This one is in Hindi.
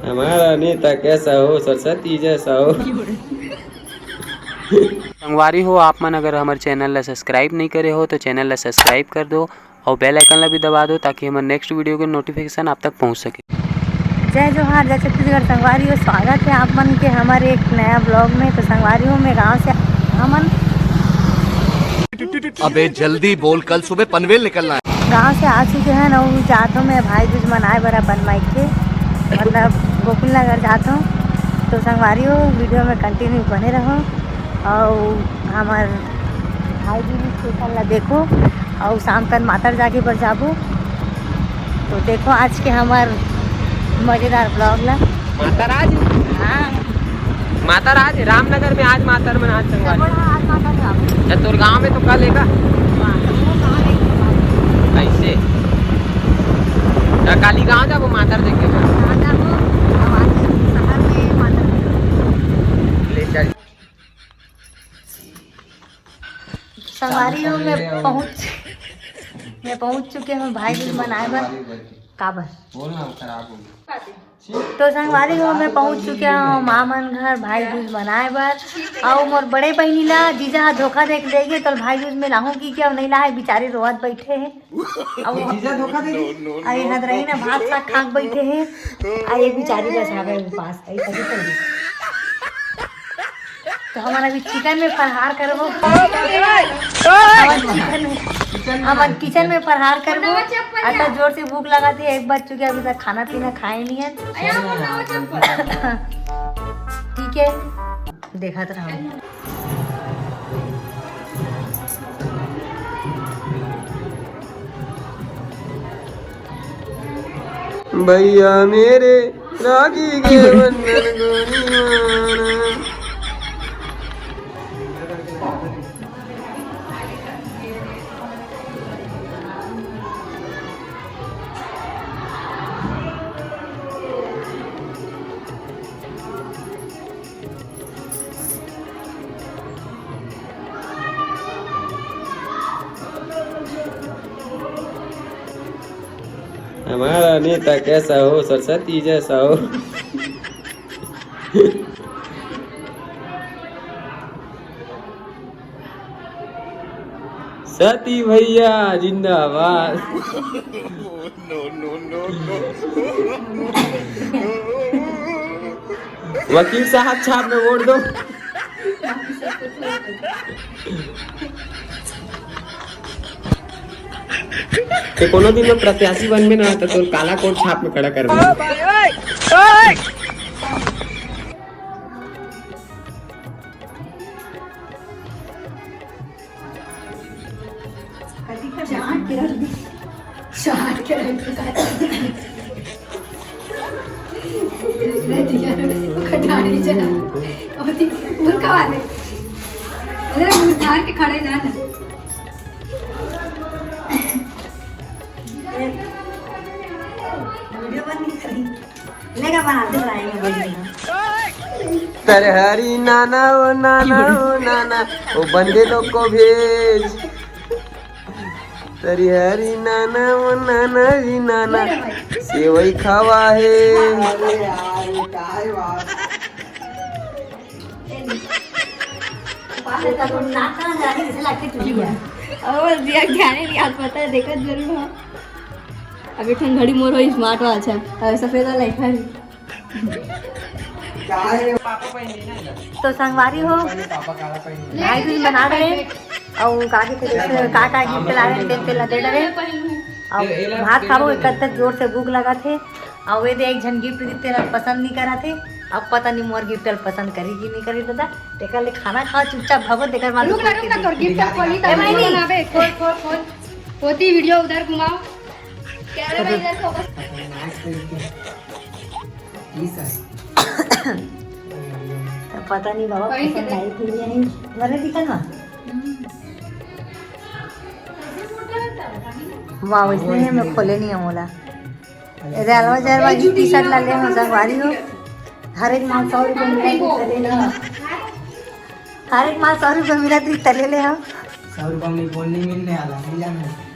हमारा नेता कैसा हो, सरस्वती जैसा हो। संगवारी हो आप मन अगर हमारे चैनल ला सब्सक्राइब नहीं करे हो तो चैनल ला सब्सक्राइब कर दो और बेल आइकन ला भी दबा दो ताकि हमारे नेक्स्ट वीडियो के नोटिफिकेशन आप तक पहुंच सके। जय जोहार, जय छत्तीसगढ़। संगवारी हो स्वागत है आप मन के हमारे एक नया ब्लॉग में। तो संगवारी हो मैं गाँव से हमन अबे जल्दी बोल, कल सुबह पनवेल निकलना है। गाँव से आ चुके हैं और जाता हूँ मैं भाई दूज मनाए बड़ा बन माइक के मतलब गोकुल नगर जाता हूँ। तो संगवारी हो वीडियो में कंटिन्यू बने रहो और हमार भाई दूज स्पेशल ला देखो और शाम तक मातर जाके पर जाबो। तो देखो आज के हमार मज़ेदार ब्लॉग ला। माताराज, हाँ माताराज रामनगर में आज मातर में आज संगवारी। तोर गाँव में तो कल है कैसे काली गाँव जाबो मातर देखे संगवारी हो मैं पहुंच चुके हूँ भाई दूज मनाए बर काबर बोलना खराब हो। तो संगवारी हो मैं पहुंच चुके हूँ मामन घर भाई दूज मनाए बर और मोर बड़े बहनी ला जीजा हा धोखा देख देगे तो भाई दूज में लाहूँ की क्या नहीं लाए बेचारे रोहत बैठे हैं जीजा धोखा दे अरे हदरही ना भात साग खाक बैठे हैं अरे बेचारी बस आ गए पास ऐसा कर दी। तो हमारा भी चिकन में फरहार करबो हमारे किचन में फरहार करबो। अच्छा जोर से भूख लगा थी एक बज चुके अभी तक खाना पीना खाए नहीं है। ठीक है देखा तो रहो। भैया मेरे रागी के बंधन गोरी माना। हमारा नेता कैसा हो, सरस्वती जैसा हो। सती भैया जिंदाबाद। वकील साहब छाप में वोट दो। तो कोनो दिन में प्रत्याशी बनबे ना तो तोर काला कोट छाप में खड़ा करबे। खड़े जाना वीडियो बंद नहीं करी लेगा बनाते रहेंगे। तेरे हरी नाना ओ नाना ओ नाना ओ बंदे लोग को भेज। तेरी हरी नाना ओ नाना जी नाना सेवई खावा है। देखा जरूर हाँ। अभी ठंडी मोर हो स्मार्ट वॉच है सफेद वाला है। तो संगवारी हो भाई दूज बना रहे और काकी का गिफ्ट ला रहे तेल दे रहे और भात खाबो एक जोर से भूख लगा थे और वे एक झन गिफ्ट तेरा पसंद नहीं करा थे। अब पता नहीं मोर गिफ्ट पसंद करी कि नहीं करी दादा तेकर ले खाना खाओ चुपचाप भगो तेकर मालूम होती वीडियो उधर घुमाओ कैमरा इधर फोकस। पता नहीं बाबा पसंद आई थी या नहीं मैंने दिखा ना। वाह इसमें मैं खोले नहीं हूँ बोला रेलवा जरवा की टी शर्ट ला ले हम संगवारी हो। हर एक माल 100 रुपये मिला हर एक माल 100 रुपये मिला तले ले हम 100 रुपये में बोल नहीं मिलने वाला मिला नहीं।